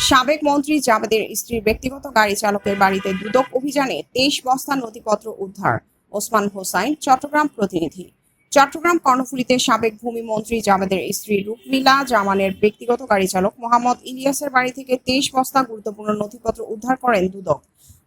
সাবেক মন্ত্রী জাবেদের স্ত্রীর ব্যক্তিগত গাড়ি চালকের বাড়িতে দুদক অভিযানে 23 বস্তা নথিপত্র উদ্ধার। ওসমান হোসাইন, চট্টগ্রাম প্রতিনিধি। চট্টগ্রাম কর্ণফুলীতে সাবেক ভূমি মন্ত্রী জাবেদের স্ত্রী রুকমিলা জামানের ব্যক্তিগত গাড়ি চালক মোহাম্মদ ইলিয়াসের বাড়ি থেকে 23 বস্তা গুরুত্বপূর্ণ নথিপত্র উদ্ধার করেন দুদক।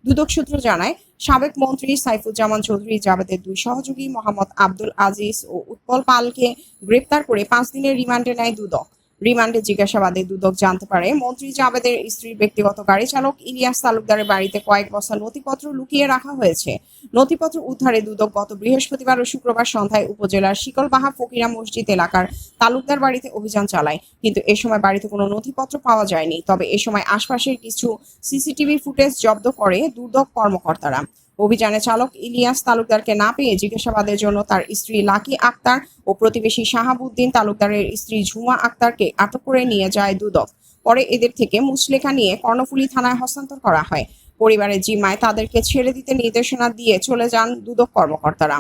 দুদক সূত্র জানায়, সাবেক মন্ত্রী সাইফুজ্জামান চৌধুরী জাবেদের দুই সহযোগী মোহাম্মদ আব্দুল আজিজ ও উৎপল পালকে গ্রেপ্তার করে 5 দিনের রিমান্ডে নেয় দুদক। রিমান্ডে জিজ্ঞাসাবাদে দুদক জানতে পারে, মন্ত্রী জাবেদের স্ত্রীর ব্যক্তিগত গাড়ি চালক ইলিয়াস তালুকদারের বাড়িতে কয়েক বস্তা নথিপত্র লুকিয়ে রাখা হয়েছে। নথিপত্র উদ্ধারে দুদক গত বৃহস্পতিবার ও শুক্রবার সন্ধ্যায় উপজেলার শিকলবাহা ফকিরা মসজিদ এলাকার তালুকদার বাড়িতে অভিযান চালায়, কিন্তু এ সময় বাড়িতে কোনো নথিপত্র পাওয়া যায়নি। তবে এ সময় আশপাশের কিছু সিসিটিভি ফুটেজ জব্দ করে দুদক কর্মকর্তারা। অভিযানে চালক ইলিয়াস তালুকদারকে না পেয়ে জিজ্ঞাসাবাদের জন্য তার স্ত্রী লাকি আক্তার ও প্রতিবেশী শাহাবুদ্দিন তালুকদারের স্ত্রী ঝুমা আক্তারকে আটক করে নিয়ে যায় দুদক। পরে এদের থেকে মুচলেখা নিয়ে কর্ণফুলী থানায় হস্তান্তর করা হয়। পরিবারের জিম্মায় তাদেরকে ছেড়ে দিতে নির্দেশনা দিয়ে চলে যান দুদক কর্মকর্তারা।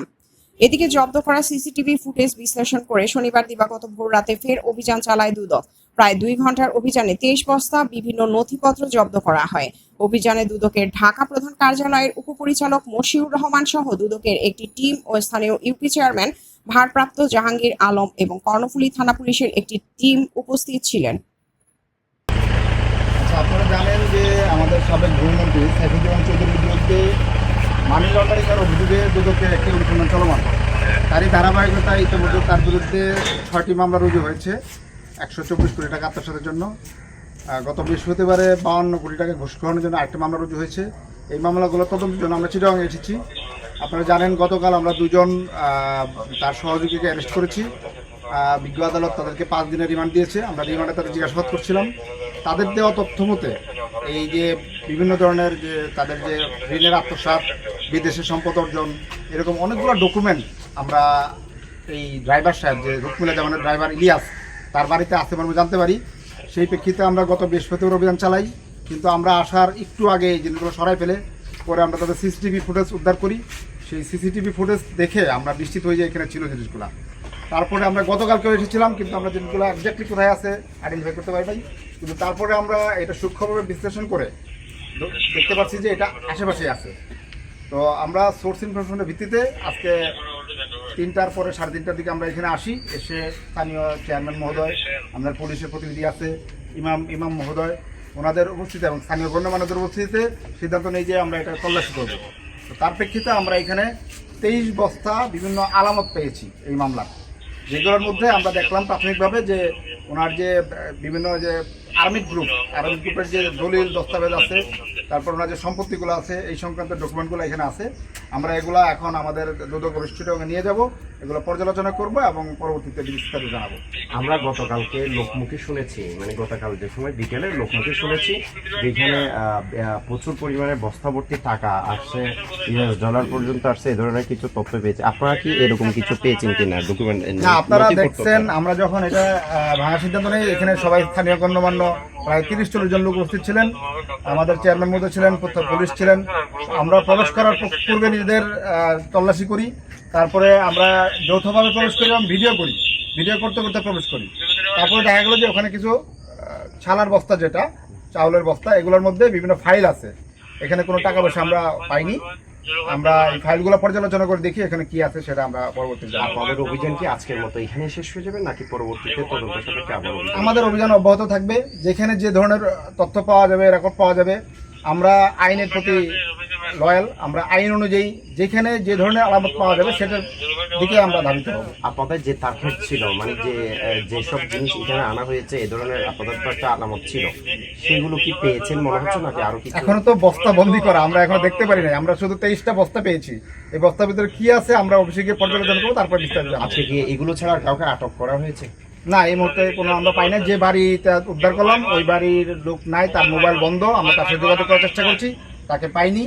এদিকে জব্দ করা সিসিটিভি ফুটেজ বিশ্লেষণ করে শনিবার দিবাগত ভোর রাতে ফের অভিযান চালায় দুদক। প্রায় 2 ঘন্টার অভিযানে 23 বস্তা বিভিন্ন নথিপত্র জব্দ করা হয়। অভিযানে দুদকের ঢাকা প্রধান কার্যালয়ের উপপরিচালক মশিউর রহমান সহ দুদকের একটি টিম ও স্থানীয় ইউপি চেয়ারম্যান ভারপ্রাপ্ত জাহাঙ্গীর আলম এবং কর্ণফুলী থানা পুলিশের একটি টিম উপস্থিত ছিলেন। আপনারা জানেন যে আমাদের সাবেক গৃহমন্ত্রী সাইফুজ্জামান চৌধুরীর বিরুদ্ধে মানি লন্ডারিংয়ের অভিযোগে দুদকের একটি অনুসন্ধান চলমান। তারই ধারাবাহিকতায় ইতিমধ্যে তার বিরুদ্ধে 6টি মামলা রুজু হয়েছে 124 কোটি টাকা আত্মসাতের জন্য। গত বৃহস্পতিবারে 52 কোটি টাকা ঘুষ গ্রহণের জন্য আরেকটি মামলা রুজু হয়েছে। এই মামলাগুলো তদন্তের জন্য আমরা চিটাগাং এসেছি। আপনারা জানেন গতকাল আমরা 2 জন তার সহযোগীকে অ্যারেস্ট করেছি। বিজ্ঞ আদালত তাদেরকে 5 দিনের রিমান্ড দিয়েছে। আমরা রিমান্ডে তাদের জিজ্ঞাসাবাদ করছিলাম। তাদের দেওয়া তথ্য মতে এই যে বিভিন্ন ধরনের যে তাদের যে ঋণের আত্মসাৎ, বিদেশে সম্পদ অর্জন, এরকম অনেকগুলো ডকুমেন্ট আমরা এই ড্রাইভার সাহেব যে রুকমিলা জামানের ড্রাইভার ইলিয়াস তার বাড়িতে আছে আমরা জানতে পারি। সেই প্রেক্ষিতে আমরা গত বৃহস্পতিবার অভিযান চালাই, কিন্তু আমরা আসার একটু আগে এই জিনিসগুলো সরাই ফেলে পরে আমরা তাদের সিসিটিভি ফুটেজ উদ্ধার করি। সেই সিসিটিভি ফুটেজ দেখে আমরা নিশ্চিত হয়ে যাই এখানে ছিল জিনিসগুলো। তারপরে আমরা গতকালকেও এসেছিলাম, কিন্তু আমরা জিনিসগুলো এক্স্যাক্টলি কোথায় আছে আইডেন্টিফাই করতে পারি নাই। কিন্তু তারপরে আমরা এটা সূক্ষ্মভাবে বিশ্লেষণ করে দেখতে পাচ্ছি যে এটা আশেপাশে আছে। তো আমরা সোর্স ইনফরমেশনের ভিত্তিতে আজকে 3টার পরে 3:30টার দিকে আমরা এখানে আসি। এসে স্থানীয় চেয়ারম্যান মহোদয়, আমাদের পুলিশের প্রতিনিধি আছে, ইমাম মহোদয়, ওনাদের উপস্থিতি এবং স্থানীয় গণ্যমান্যদের উপস্থিতিতে সিদ্ধান্ত নেই যে আমরা এটা তল্লাশি করব। তো তার প্রেক্ষিতে আমরা এখানে 23 বস্তা বিভিন্ন আলামত পেয়েছি এই মামলার, যেগুলোর মধ্যে আমরা দেখলাম প্রাথমিকভাবে যে ওনার যে বিভিন্ন যে আর্মিড গ্রুপের যে দলিল দস্তাবেজ আছে, তারপর ওনার যে সম্পত্তিগুলো আছে, এই সংক্রান্ত ডকুমেন্টগুলো এখানে আছে। আমরা এগুলা এখন আমাদের দুদক রেজিস্ট্রিতে নিয়ে যাব, এগুলো পর্যালোচনা করব এবং পরবর্তীতে বিস্তারিত জানাবো। আমরা গতকালকে লোকমুখে শুনেছি, মানে গতকাল যে সময় বিকেলে লোকমুখে শুনেছি যেখানে প্রচুর পরিমাণে বস্তাভর্তি টাকা আসছে, $US পর্যন্ত আসছে, এই ধরনের কিছু তথ্য পেয়েছে। আপনারা কি এরকম কিছু পেয়েছেন কিনা ডকুমেন্ট? না, আপনারা দেখছেন আমরা যখন এটা ভাঙার সিদ্ধান্ত নেই, এখানে সবাই স্থানীয় গণ্যমান্য প্রায় 30-40 জন লোক উপস্থিত ছিলেন। আমাদের চেয়ারম্যান মহোদয় ছিলেন, পুলিশ ছিলেন। আমরা প্রবেশ করার পূর্বে নিজেদের তল্লাশি করি, তারপরে আমরা যৌথভাবে প্রবেশ করি এবং ভিডিও করতে করতে প্রবেশ করি। তারপরে দেখা গেল যে ওখানে কিছু ছালার বস্তা, যেটা চাউলের বস্তা, এগুলোর মধ্যে বিভিন্ন ফাইল আছে। এখানে কোনো টাকা পয়সা আমরা পাইনি। আমরা এই ফাইলগুলো পর্যালোচনা করে দেখি এখানে কি আছে, সেটা আমরা পরবর্তীতে। আপনাদের অভিযান কি আজকের মতো এখানে শেষ হয়ে যাবে নাকি পরবর্তীতে তদন্ত সাপেক্ষে আবার? আমাদের অভিযান অব্যাহত থাকবে। যেখানে যে ধরনের তথ্য পাওয়া যাবে, রেকর্ড পাওয়া যাবে, আমরা আইনের প্রতি লয়াল। আমরা আইন অনুযায়ী যেখানে যে ধরনের আলামত পাওয়া যাবে সেটার দিকে আমরা ধাবিত হব। আপনাদের যে টার্গেট ছিল, মানে যেসব জিনিস এখানে আনা হয়েছে, এই ধরনের আপনাদের তো একটা আলামত ছিল, সেগুলো কি পেয়েছেন মনে হচ্ছে নাকি আরো কিছু? এখনো তো বস্তা বন্দি করা, আমরা এখনো দেখতে পারি নাই। আমরা শুধু 23টা বস্তা পেয়েছি। এই বস্তার ভিতরে কি আছে আমরা অফিসে গিয়ে পর্যালোচনা করবো, তারপর বিস্তারিত জানাবো। আজকে কি এগুলো ছাড়া কাউকে আটক করা হয়েছে? না, এই মুহূর্তে কোনো আমরা পাই না। যে বাড়িটা উদ্ধার করলাম ওই বাড়ির লোক নাই, তার মোবাইল বন্ধ। আমরা তার সাথে যোগাযোগ করার চেষ্টা করছি, তাকে পাইনি।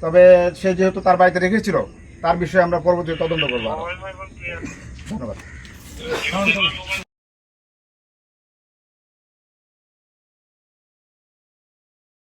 তবে সে যেহেতু তার বাড়িতে রেখেছিল, তার বিষয়ে আমরা পরবর্তী তদন্ত করবো। ধন্যবাদ।